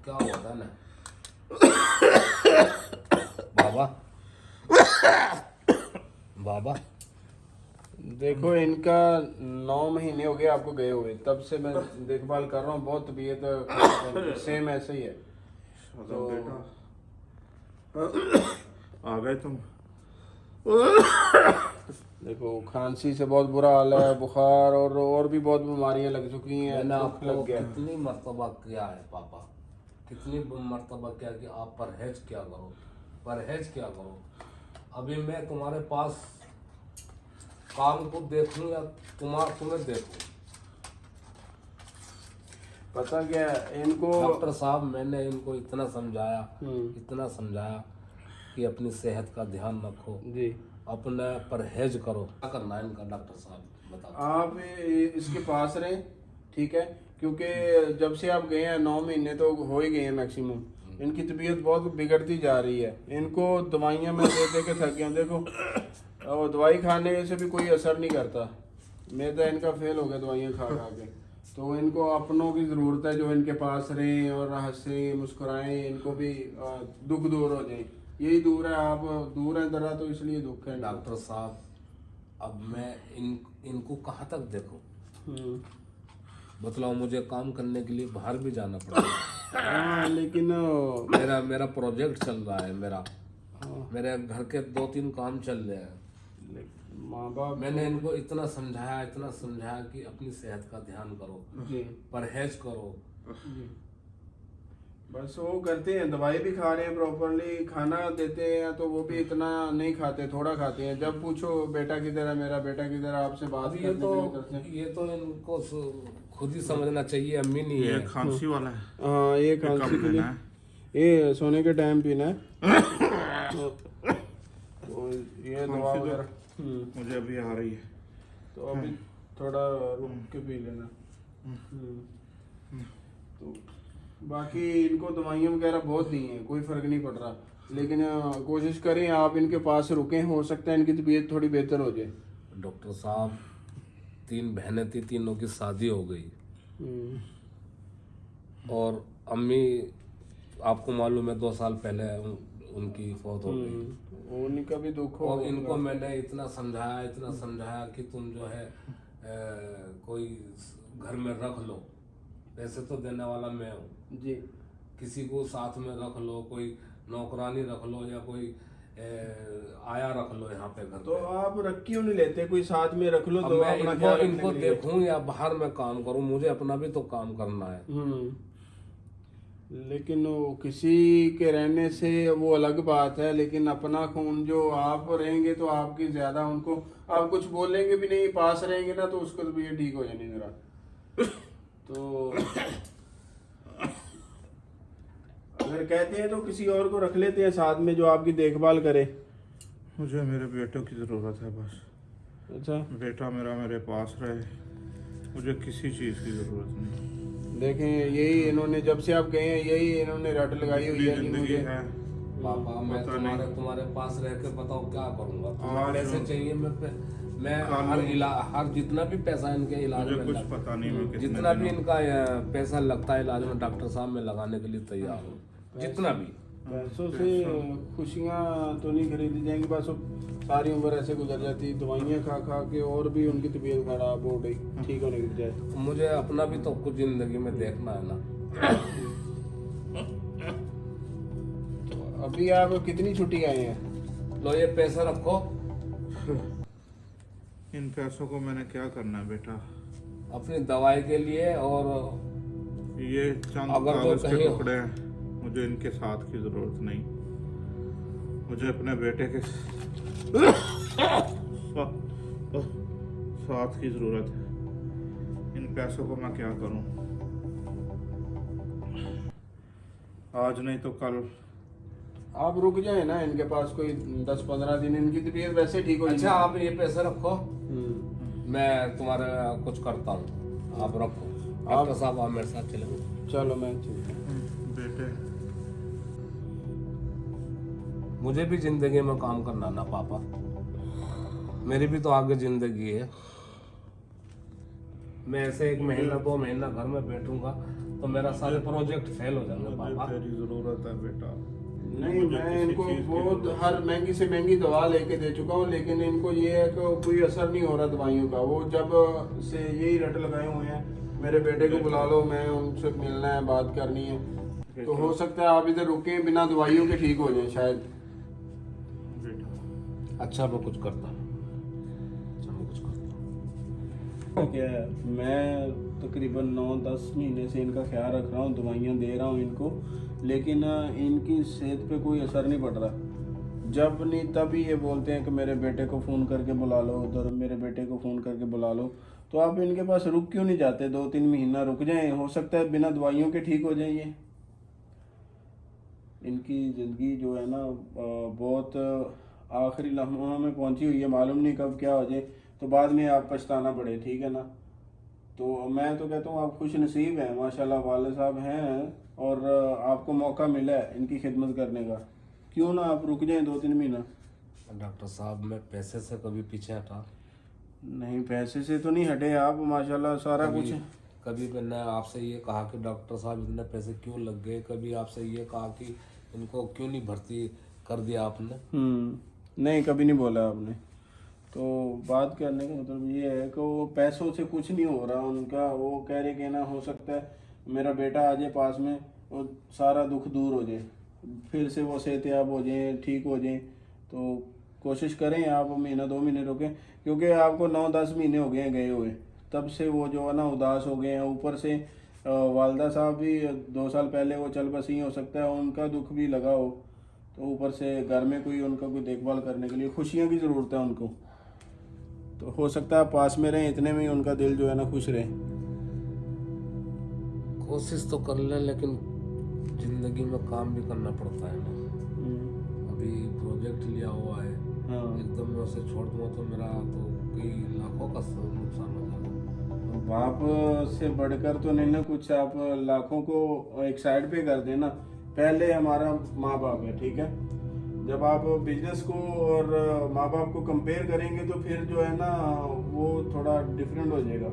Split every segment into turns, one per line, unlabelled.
क्या हुआ था ना बाबा? बाबा
देखो इनका 9 महीने हो गए आपको गए हुए, तब से मैं देखभाल कर रहा हूँ। बहुत तबीयत सेम ऐसे ही है।
तो बेटा आ गए तुम?
देखो खांसी से बहुत बुरा हाल है, बुखार और भी बहुत बीमारियां लग चुकी हैं।
मैंने
दुख
आपको
लग गया।
कितनी मर्तबा किया है पापा, कितनी मर्तबा किया कि आप परहेज क्या करो, परहेज क्या करो। अभी मैं तुम्हारे पास काम को देखूं या तुम्हें देखूं?
पता क्या है, इनको
डॉक्टर साहब मैंने इनको इतना समझाया कि अपनी सेहत का ध्यान रखो,
जी
अपना परहेज करो। क्या करना है इनका डॉक्टर साहब बताओ।
आप इसके पास रहें, ठीक है? क्योंकि जब से आप गए हैं 9 महीने तो हो ही गए हैं मैक्सिमम। इनकी तबीयत बहुत बिगड़ती जा रही है। इनको दवाइयाँ मैं दे दे के थक गया हूं। देखो और दवाई खाने से भी कोई असर नहीं करता। मैदा इनका फेल हो गया दवाइयाँ खा खा के। तो इनको अपनों की ज़रूरत है जो इनके पास रहें और हंसें मुस्कुराएं, इनको भी दुख दूर हो जाए। यही दूर है, आप दूर हैं ज़रा, तो इसलिए दुख है।
डॉक्टर साहब अब मैं इनको कहाँ तक देखूं? मतलब मुझे काम करने के लिए बाहर भी जाना पड़ेगा।
हाँ लेकिन
मेरा प्रोजेक्ट चल रहा है, मेरे घर के 2-3 काम चल रहे हैं।
माँ बाप
मैंने इनको इतना समझाया कि अपनी सेहत का ध्यान करो,
जी
परहेज करो।
जी बस वो करते हैं, दवाई भी खा रहे हैं प्रॉपरली, खाना देते हैं तो वो भी इतना नहीं खाते, थोड़ा खाते हैं। जब पूछो बेटा किधर है, मेरा बेटा किधर है, आपसे बात
अब
करने के लिए करते हैं।
ये तो इनको खुद ही समझना चाहिए, अम्मी नहीं
ये
है।
खांसी वाला है?
हाँ ये खांसी
कब
के लिए
लेना है?
ये सोने के टाइम पीना है। तो ये दवा
खांसी तो
वगैरह
मुझे अभी आ रही है।
तो अभी थोड़ा रुक के पी लेना। तो बाकी इनको दवाइयाँ वगैरह बहुत दी हैं, कोई फर्क नहीं पड़ रहा। लेकिन कोशिश करें आप इनके पास रुकें, हो सकता है इनकी तबीयत थोड़ी बेहतर हो जाए।
डॉक्टर साहब 3 बहनें थी, तीनों की शादी हो गई और अम्मी आपको मालूम है 2 साल पहले उनकी फौत हो गई।
उनका भी दुख हो।
और इनको मैंने इतना समझाया कि तुम जो है कोई घर में रख लो, पैसे तो देने वाला मैं हूँ
जी
किसी को साथ में रख लो, कोई नौकरानी रख लो या कोई आया रख लो यहाँ पे घर
तो
पे।
आप रख क्यों नहीं लेते, कोई साथ में रख लो
अब
तो
मैं
अपना ख्याल रखने
इनको
के लिए।
देखूं या बाहर में काम करूं, मुझे अपना भी तो काम करना है।
लेकिन वो किसी के रहने से वो अलग बात है, लेकिन अपना खून जो आप रहेंगे तो आपकी ज्यादा उनको आप कुछ बोलेंगे भी नहीं, पास रहेंगे ना तो उसको भी ये ठीक हो जाने जरा। तो अगर कहते हैं तो किसी और को रख लेते हैं साथ में जो आपकी देखभाल करे।
मुझे मेरे बेटों की ज़रूरत है बस।
अच्छा
बेटा मेरा मेरे पास रहे, मुझे किसी चीज़ की ज़रूरत नहीं।
देखें यही इन्होंने जब से आप गए हैं यही इन्होंने रट लगाई हुई है कि
जिंदगी
मुझे
है।
पापा मैं
पता नहीं।
तुम्हारे पास रह के बताओ क्या करूंगा। तुम्हें
आज
पैसे चाहिए, मैं हर जितना भी पैसा इनके इलाज
मुझे
में
कुछ पता नहीं मैं कितने
जितना भी
दिनों-
इनका पैसा लगता है इलाज में, डॉक्टर साहब मैं लगाने के लिए तैयार हूँ, जितना भी।
पैसों से खुशियाँ तो नहीं खरीदी जाएंगी, बस वो सारी उम्र ऐसे गुजर जाती, दवाइयाँ खा खा के और भी उनकी तबीयत खराब हो गई, ठीक होने की बजाय।
मुझे अपना भी तो कुछ जिंदगी में देखना है ना।
तो अभी आप कितनी छुट्टी आए हैं?
लो ये पैसे रखो।
इन पैसों को मैंने क्या करना है बेटा?
अपनी दवाई के लिए, और
ये चंद
अगर जो
कागज के
कहीं-
टुकड़े हैं, मुझे इनके साथ की जरूरत नहीं। मुझे अपने बेटे के साथ की जरूरत है। इन पैसों को मैं क्या करूं? आज नहीं तो कल।
आप रुक जाए ना इनके पास कोई 10-15 दिन, इनकी तबीयत वैसे ठीक हो जाएगी।
अच्छा आप ये पैसे रखो,
हम्म,
मैं तुम्हारे कुछ करता हूँ, आप रखो। डॉक्टर साहब आप मेरे साथ चलेंगे?
चलो मैं चलता हूँ।
बेटे
मुझे भी जिंदगी में काम करना ना पापा, मेरी भी तो आगे जिंदगी है। मैं ऐसे 1 महीना 2 महीना घर में बैठूंगा तो मेरा सारे प्रोजेक्ट फेल हो जाएंगे
मुझे
पापा।
तेरी जरूरत है बेटा।
नहीं,
मुझे
मैं
किसी
इनको
चीज़ की
बहुत
जरूरत
हर
नहीं।
महंगी से महंगी दवा लेके दे चुका हूँ, लेकिन इनको ये है कि कोई असर नहीं हो रहा दवाइयों का। वो जब से यही रट लगाए हुए हैं, मेरे बेटे को बुला लो, मैं उनसे मिलना है, बात करनी है। तो हो सकता है आप इधर रुके, बिना दवाइयों के ठीक हो जाए शायद।
बेटा
अच्छा मैं कुछ करता हूँ, अच्छा मैं कुछ करता हूँ।
क्या है, मैं तकरीबन 9-10 महीने से इनका ख्याल रख रहा हूँ, दवाइयाँ दे रहा हूँ इनको, लेकिन इनकी सेहत पे कोई असर नहीं पड़ रहा। जब नहीं तब ही ये बोलते हैं कि मेरे बेटे को फ़ोन करके बुला लो, उधर मेरे बेटे को फ़ोन करके बुला लो। तो आप इनके पास रुक क्यों नहीं जाते? 2-3 महीना रुक जाएं, हो सकता है बिना दवाइयों के ठीक हो जाइए। इनकी ज़िंदगी जो है ना बहुत आखिरी लम्हों में पहुंची हुई है, मालूम नहीं कब क्या हो जाए, तो बाद में आप पछताना पड़े, ठीक है ना। तो मैं तो कहता हूँ आप खुश नसीब हैं, माशाल्लाह वाले साहब हैं, और आपको मौका मिला है इनकी खिदमत करने का। क्यों ना आप रुक जाएं 2-3 महीना।
डॉक्टर साहब मैं पैसे से कभी पीछे हटा
नहीं, पैसे से तो नहीं हटे आप, माशाल्लाह सारा कुछ
कभी
है।
कभी मैंने आपसे ये कहा कि डॉक्टर साहब इतने पैसे क्यों लग गए, कभी आपसे ये कहा कि इनको क्यों नहीं भर्ती कर दिया आपने?
नहीं, कभी नहीं बोला आपने। तो बात करने का मतलब ये है कि वो पैसों से कुछ नहीं हो रहा उनका। वो कह रहे कि ना, हो सकता है मेरा बेटा आ जाए पास में, वो सारा दुख दूर हो जाए, फिर से वो सेहतयाब हो जाए, ठीक हो जाए। तो कोशिश करें आप, महीना 2 महीने रुकें, क्योंकि आपको 9-10 महीने हो गए हैं गए हुए, तब से वो जो है ना उदास हो गए हैं। ऊपर से वालदा साहब भी 2 साल पहले वो चल बसी, हो सकता है उनका दुख भी लगा हो। तो ऊपर से घर में कोई उनका कोई देखभाल करने के लिए, खुशियाँ की ज़रूरत है उनको। तो हो सकता है आप पास में रहें, इतने में ही उनका दिल जो है ना खुश रहे।
कोशिश तो कर लें, लेकिन जिंदगी में काम भी करना पड़ता है ना। अभी प्रोजेक्ट लिया हुआ है,
हाँ,
एकदम मैं उसे छोड़ दूंगा तो मेरा तो कई लाखों का नुकसान हो जाएगा।
बाप से बढ़कर तो नहीं ना कुछ, आप लाखों को एक साइड पे कर देना। पहले हमारा माँ बाप है, ठीक है। जब आप बिजनेस को और माँ बाप को कंपेयर करेंगे तो फिर जो है ना वो थोड़ा डिफरेंट हो जाएगा।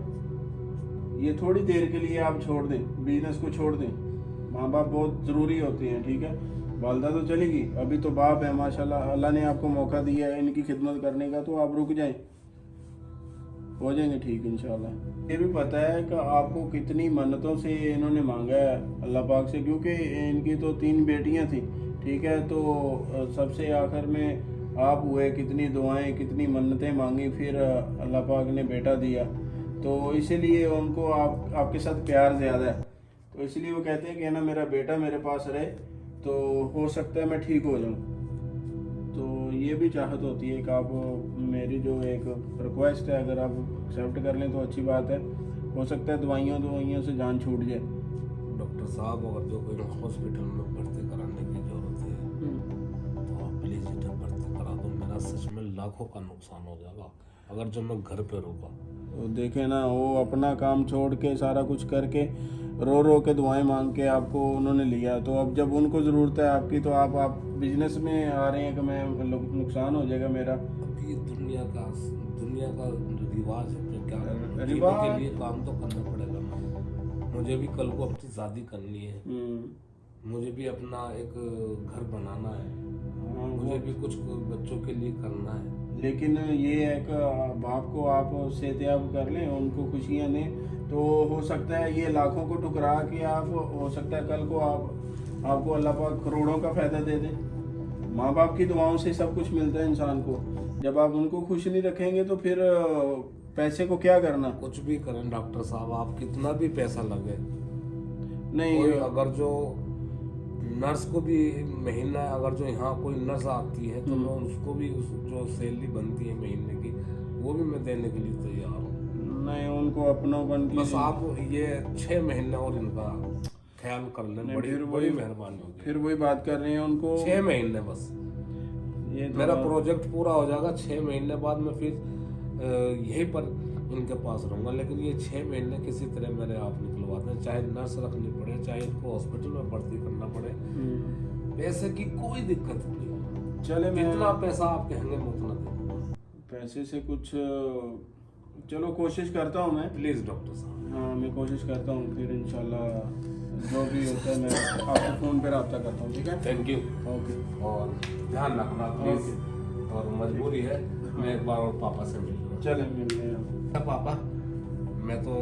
ये थोड़ी देर के लिए आप छोड़ दें, बिजनेस को छोड़ दें। माँ बाप बहुत ज़रूरी होते हैं, ठीक है। वालदा तो चलेगी, अभी तो बाप है, माशाल्लाह अल्लाह ने आपको मौका दिया है इनकी खिदमत करने का, तो आप रुक जाएं, हो जाएंगे ठीक इंशाल्लाह। ये भी पता है कि आपको कितनी मन्नतों से इन्होंने मांगा है अल्लाह पाक से, क्योंकि इनकी तो 3 बेटियां थी, ठीक है। तो सबसे आखिर में आप हुए, कितनी दुआएं कितनी मन्नतें मांगी, फिर अल्लाह पाक ने बेटा दिया। तो इसीलिए उनको आपके साथ प्यार ज़्यादा है। तो इसलिए वो कहते हैं कि ना मेरा बेटा मेरे पास रहे, तो हो सकता है मैं ठीक हो जाऊँ। तो ये भी चाहत होती है कि आप, मेरी जो एक रिक्वेस्ट है, अगर आप एक्सेप्ट कर लें तो अच्छी बात है। हो सकता है दवाइयों से जान छूट जाए।
डॉक्टर साहब अगर जो कोई हॉस्पिटल में भर्ती कराने की जरूरत है तो आप प्लीज इधर भर्ती करा दो। मेरा सच में लाखों का नुकसान हो जाएगा अगर जो मैं घर पे रुका।
तो देखे ना, वो अपना काम छोड़ के सारा कुछ करके रो रो के दुआएं मांग के आपको उन्होंने लिया। तो अब जब उनको ज़रूरत है आपकी, तो आप बिजनेस में आ रहे हैं कि मैं नुकसान हो जाएगा मेरा।
अभी दुनिया का रिवाज है, फिर क्या करना? जीने
रिवाज
के लिए काम तो करना पड़ेगा ना। मुझे भी कल को अपनी शादी करनी है, मुझे भी अपना एक घर बनाना है, मुझे भी कुछ बच्चों के लिए करना है।
लेकिन ये है कि बाप को आप सेहतयाब कर लें, उनको खुशियाँ दें, तो हो सकता है ये लाखों को टुकरा के आप, हो सकता है कल को आपको अल्लाह पाक करोड़ों का फ़ायदा दे दे। माँ बाप की दुआओं से सब कुछ मिलता है इंसान को। जब आप उनको खुश नहीं रखेंगे तो फिर पैसे को क्या करना।
कुछ भी करें डॉक्टर साहब, आप कितना भी पैसा लगे,
नहीं,
कोई अगर जो नर्स को भी महीना, अगर जो यहाँ कोई नर्स आती है तो मैं उसको भी जो सैलरी बनती है महीने की, वो भी मैं देने के लिए तैयार हूँ।
नहीं, उनको अपनों की
बस आप ये 6 महीने और इनका ख्याल कर लें, बड़ी मेहरबानी होगी।
फिर वही बात कर रहे हैं उनको
6 महीने बस,
ये
मेरा प्रोजेक्ट पूरा हो जाएगा। 6 महीने बाद मैं फिर यहीं पर इनके पास रहूँगा, लेकिन ये 6 महीने किसी तरह मेरे आप निकलवा दें, चाहे नर्स रखनी पड़े, चाहे इनको हॉस्पिटल में भर्ती करना पड़े। पैसे की कोई दिक्कत नहीं,
चले, मैं
जितना पैसा आप कहेंगे मैं उतना दूंगा।
पैसे से कुछ चलो कोशिश करता हूँ मैं।
प्लीज़ डॉक्टर साहब।
हाँ मैं कोशिश करता हूँ, फिर इंशाल्लाह जो भी होता है मैं आपको फ़ोन पे रब्ता करता हूँ, ठीक है?
Thank you.
ओके।
और ध्यान रखना प्लीज़। और मजबूरी है, मैं एक बार और पापा से मिल लूँ।
चलें मिलते हैं।
पापा मैं तो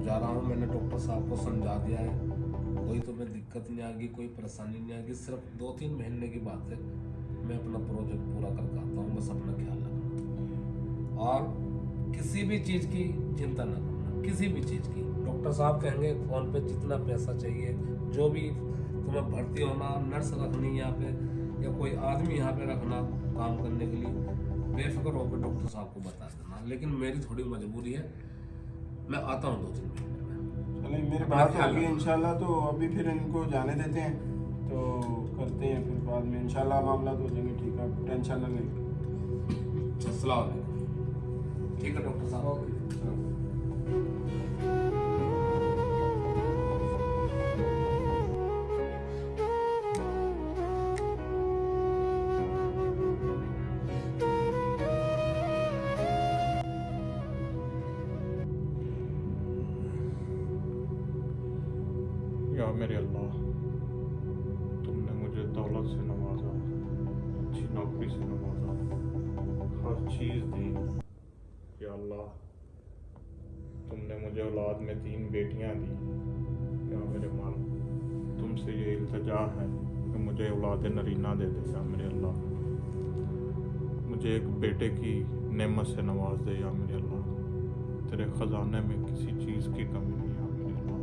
जा रहा हूँ, मैंने डॉक्टर साहब को समझा दिया है, कोई तुम्हें दिक्कत नहीं आएगी, कोई परेशानी नहीं आएगी, सिर्फ 2-3 महीने की बात है, मैं अपना प्रोजेक्ट पूरा करके आता हूँ, बस अपना ख्याल रखना और किसी भी चीज़ की चिंता न करना, किसी भी चीज़ की। डॉक्टर साहब कहेंगे फ़ोन पे जितना पैसा चाहिए, जो भी तुम्हें भर्ती होना, नर्स रखनी यहाँ पे या कोई आदमी यहाँ पे रखना काम करने के लिए, बेफिक्र होकर डॉक्टर साहब को बता देना। लेकिन मेरी थोड़ी मजबूरी है, मैं आता हूँ 2-3 महीने में।
चलें मेरी
अपना
बात
ख्याल
होगी
रखना।
इंशाल्लाह, तो अभी फिर इनको जाने देते हैं, तो करते हैं फिर बाद में इंशाल्लाह मामला हो जाएंगे, ठीक है? टेंशन ना लें।
अस्सलाम वालेकुम। ठीक है डॉक्टर साहब।
ओके।
या मेरे अल्लाह, तुमने मुझे दौलत से नवाजा, अच्छी नौकरी से नवाजा, हर चीज़ दी। या अल्लाह, तुमने मुझे औलाद में 3 बेटियां दी। या मेरे मालिक, तुमसे ये इल्तिजा है कि मुझे औलाद नरीना दे दे। या मेरे अल्लाह, मुझे एक बेटे की नेमत से नवाज दे। या मेरे अल्लाह, तेरे ख़जाने में किसी चीज़ की कमी नहीं। या मेरे अल्लाह,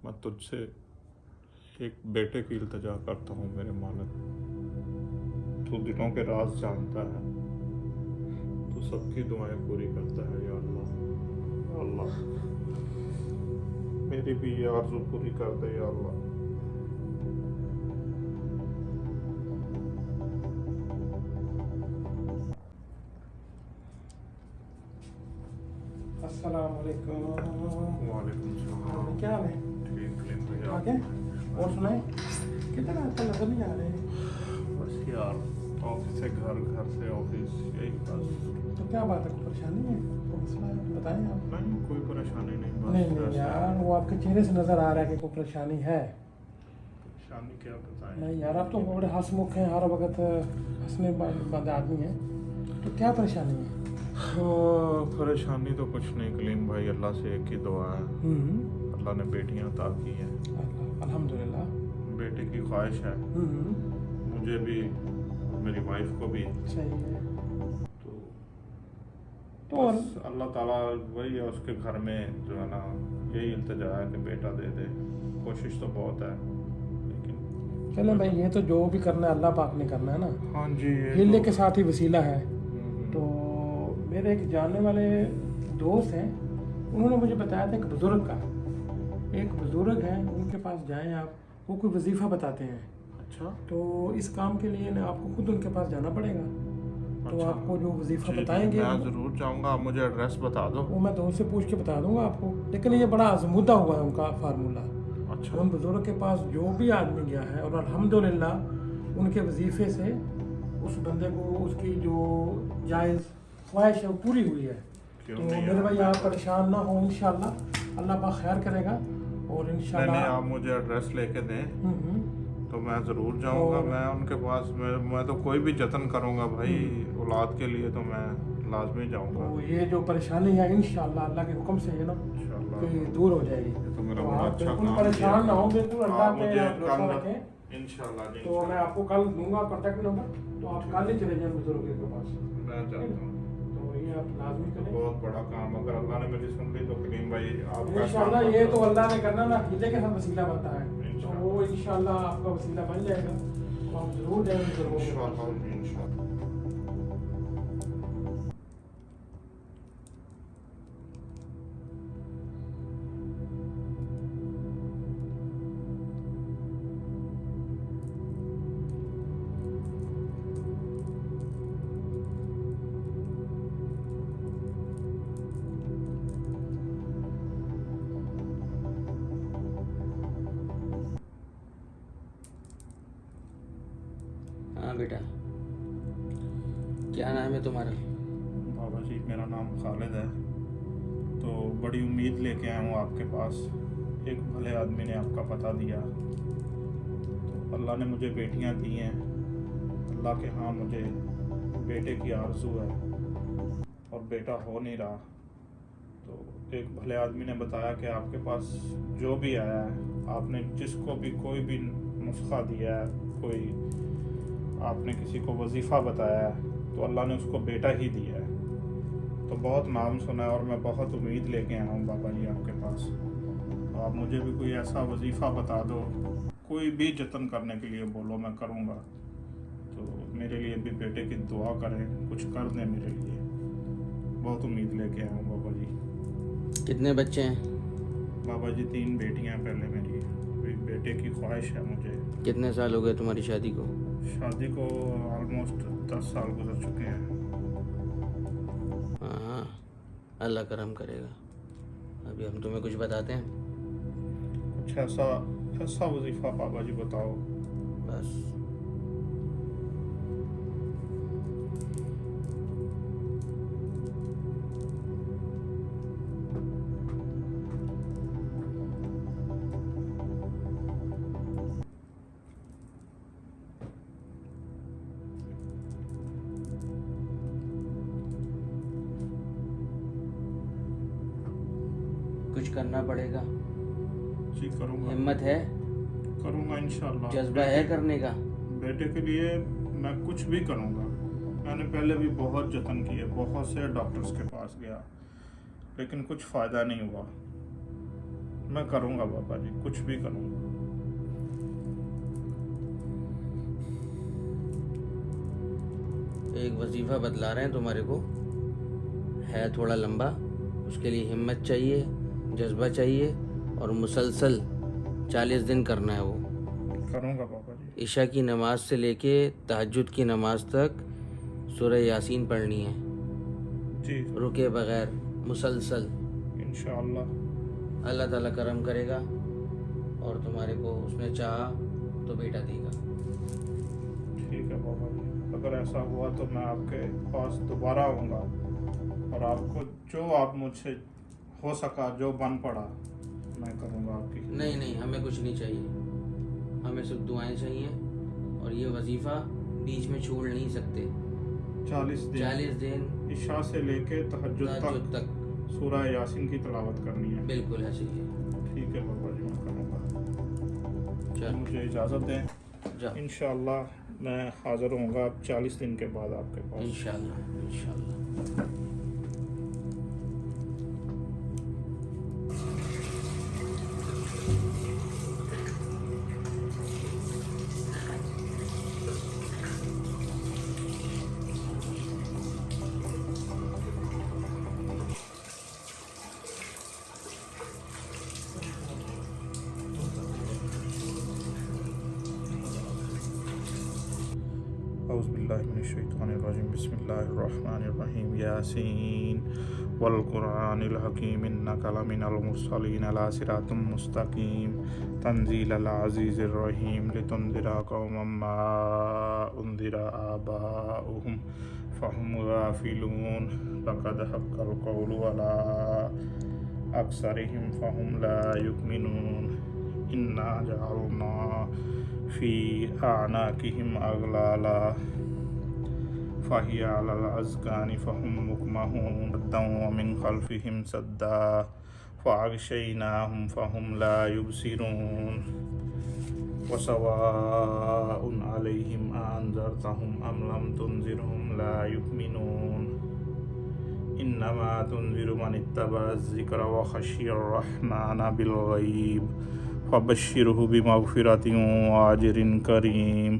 मैं तुझसे एक बेटे की इल्तिजा करता हूँ मेरे मालिक। तू दिलों के राज जानता है, तू सबकी दुआएं पूरी करता है। या अल्लाह, या अल्लाह, मेरी भी ये आरज़ू पूरी कर दे। या अल्लाह,
अस्सलाम वालेकुम।
वालेकुम सलाम।
क्या हाल है?
ठीक है भैया।
आगे और सुनाए, कितना आजकल नजर नहीं आ रहे?
बस यार, ऑफिस से घर, घर से ऑफिस, यही बस।
तो क्या बात है, कोई परेशानी है, कोई मसला है, बताएं आप।
नहीं, कोई परेशानी नहीं, बस
नहीं नहीं
ऐसे-
यार, वो आपके चेहरे से नजर आ रहा है कि कोई परेशानी है।
परेशानी क्या बताएं।
नहीं यार, आप तो बड़े हंसमुख हैं, हर वक्त हंसने वाले आदमी हैं, तो क्या परेशानी है?
परेशानी तो कुछ नहीं कलीम भाई, अल्लाह से एक ही दुआ है, अल्लाह ने बेटियां अता की हैं।
अल्हम्दुलिल्लाह।
बेटे की ख्वाहिश है मुझे भी और मेरी वाइफ को भी।
सही है।
तो
तो और
बस अल्लाह ताला वही है, उसके घर में जो है ना, यही इल्तिजा है कि बेटा दे दे। कोशिश तो बहुत है, लेकिन
चलो भाई, ये तो जो भी करना है अल्लाह पाक ने करना है ना,
हाँ जी, ये
हीले
तो-
के साथ ही वसीला है।
हम्म,
तो मेरे एक जानने वाले दोस्त हैं, उन्होंने मुझे बताया था एक बुज़ुर्ग का, एक बुज़ुर्ग है, उनके पास जाएं आप, वो कोई वजीफ़ा बताते हैं।
अच्छा
तो इस काम के लिए ना आपको खुद उनके पास जाना पड़ेगा। तो
अच्छा।
आपको जो वजीफ़ा
जी,
बताएंगे
मैं ज़रूर जाऊँगा, आप मुझे एड्रेस बता दो।
वो मैं दोस्त से पूछ के बता दूंगा आपको, लेकिन ये बड़ा आजमूदा हुआ है उनका फार्मूला।
अच्छा
उन बुज़ुर्ग के पास जो भी आदमी गया है और अल्हम्दुलिल्लाह उनके वजीफ़े से उस बंदे को उसकी जो जायज़ ख्वाहिश है वो पूरी हुई है।
क्यों
तो
नहीं
मेरे भाई
यार?
आप परेशान ना हो, इंशाल्लाह अल्लाह पाक खैर करेगा और
नहीं नहीं,
इंशाल्लाह।
आप मुझे एड्रेस लेके दें
हम्म।
तो मैं ज़रूर जाऊंगा।
और-
मैं उनके पास, मैं तो कोई भी जतन करूंगा भाई औलाद के लिए, तो मैं लाजमी जाऊंगा
तो ये जो परेशानी है इंशाल्लाह अल्लाह के हुक्म से है ना
इंशाल्लाह।
कि दूर हो जाएगी।
ये तो मेरा
तो
बड़ा
आप
अच्छा
बिल्कुल
काम
परेशान
किया।
ना हो, बिल्कुल अल्लाह
आप
पे
मुझे
भरोसा
कल
रखें।
इंशाल्लाह जी,
तो मैं आपको कल दूंगा कॉन्टैक्ट नंबर, तो आप कल ही चले जाएं बुजुर्ग के पास।
मैं चाहता हूँ।
तो ये आप लाजमी करें
बहुत बड़ा काम, अगर अल्लाह ने मेरी सुन ली तो करीम भाई आपका
इंशाल्लाह।
काम
ये तो
करना।
अल्लाह ने करना ना, हीले के साथ वसीला बनता है, तो
इंशाल्लाह।
वो इंशाल्लाह आपका वसीला बन जाएगा। तो आप जरूर जाएं बुजुर्गों के पास।
इंशाल्लाह जी, इंशाल्लाह।
हाँ बेटा, क्या नाम है तुम्हारा?
बाबा मेरा नाम खालिद है। तो बड़ी उम्मीद लेके आया हूँ आपके पास। एक भले आदमी ने आपका पता दिया। तो अल्लाह ने मुझे बेटियाँ दी हैं। अल्लाह के हाँ मुझे बेटे की आरज़ू है और बेटा हो नहीं रहा। तो एक भले आदमी ने बताया कि आपके पास जो भी आया है, आपने जिसको भी कोई भी नुस्खा दिया है, कोई आपने किसी को वजीफ़ा बताया है, तो अल्लाह ने उसको बेटा ही दिया है। तो बहुत नाम सुना है और मैं बहुत उम्मीद लेके आया हूँ बाबा जी आपके पास। तो आप मुझे भी कोई ऐसा वजीफ़ा बता दो, कोई भी जतन करने के लिए बोलो, मैं करूँगा। तो मेरे लिए भी बेटे की दुआ करें, कुछ कर दें मेरे लिए। बहुत उम्मीद लेके आया हूँ बाबा जी।
कितने बच्चे हैं?
बाबा जी 3 बेटियाँ हैं पहले मेरी। अभी बेटे की ख्वाहिश है मुझे।
कितने साल हो गए तुम्हारी शादी को?
शादी को ऑलमोस्ट 10 साल गुजर चुके हैं।
हाँ, अल्लाह करम करेगा। अभी हम तुम्हें कुछ बताते हैं।
कुछ ऐसा वजीफ़ा बाबा जी बताओ।
बस कुछ करना पड़ेगा।
जी करूँगा,
हिम्मत है,
करूँगा इंशाल्लाह।
जज्बा है करने का।
बेटे के लिए मैं कुछ भी करूँगा। मैंने पहले भी बहुत जतन किए, बहुत से डॉक्टर्स के पास गया, लेकिन कुछ फ़ायदा नहीं हुआ। मैं करूँगा बाबा जी, कुछ भी करूँगा।
एक वजीफ़ा बतला रहे हैं तुम्हारे को, है थोड़ा लंबा। उसके लिए हिम्मत चाहिए, जज्बा चाहिए और मुसलसल 40 दिन करना है वो।
करूँगा बाबा जी।
इशा की नमाज से लेके तहज्जुद की नमाज तक सूरह यासीन पढ़नी है,
जी
रुके बगैर, मुसलसल।
इंशाअल्लाह।
अल्लाह ताला करम करेगा और तुम्हारे को उसने चाहा तो बेटा देगा।
ठीक है बाबा जी, अगर ऐसा हुआ तो मैं आपके पास दोबारा आऊँगा और आपको जो आप मुझसे हो सका, जो बन पड़ा, मैं करूँगा आपकी।
नहीं, हमें कुछ नहीं चाहिए, हमें सिर्फ दुआएं चाहिए। और ये वजीफ़ा बीच में छोड़ नहीं सकते।
40 दिन इशा से लेके तहज्जुद
तहज्जुद
तक
तक
सूरह यासीन की तिलावत करनी है।
बिल्कुल ऐसे ही है।
ठीक है बाबा जी, मैं करूँगा।
चल
मुझे इजाज़त दें।
जाओ,
इंशाअल्लाह मैं हाज़िर होऊंगा 40 दिन के बाद आपके पास।
इंशाल्लाह।
औज़ुबिल्लाहिमिनश्शैतानिर्रजीम बिस्मिल्लाहिर्रहमानिर्रहीम यासीन वल क़ुरआनिल हकीम इन्नका लमिनल मुरसलीन अला सिरातिम मुस्तकीम तंज़ीलल अज़ीज़िर रहीम लितुनज़िरा कौमम मा उनज़िरा आबाउहुम फ़हुम गाफ़िलून लक़द हक़्क़ल क़ौलु अला अक्सरिहिम फ़हुम ला युमिनून इन्ना जअलना फ़ी अअनाक़िहिम अग़लाला फ़हिया अलल अज़क़ानि फ़हुम मुक़महून व मिन ख़ल्फ़िहिम सद्दा फ़अग़शयनाहुम फ़हुम ला युबसिरून वसवाउन अलैहिम अअन्ज़रतहुम अम लम तुनज़िरहुम ला युमिनून इन्नमा तुनज़िरु मन इत्तबअ अज़्ज़िक्र व ख़शियर रहमान बिल ग़ैब फ़बश्शिरहु बिमग़फ़िरतिन व अज्रिन करीम।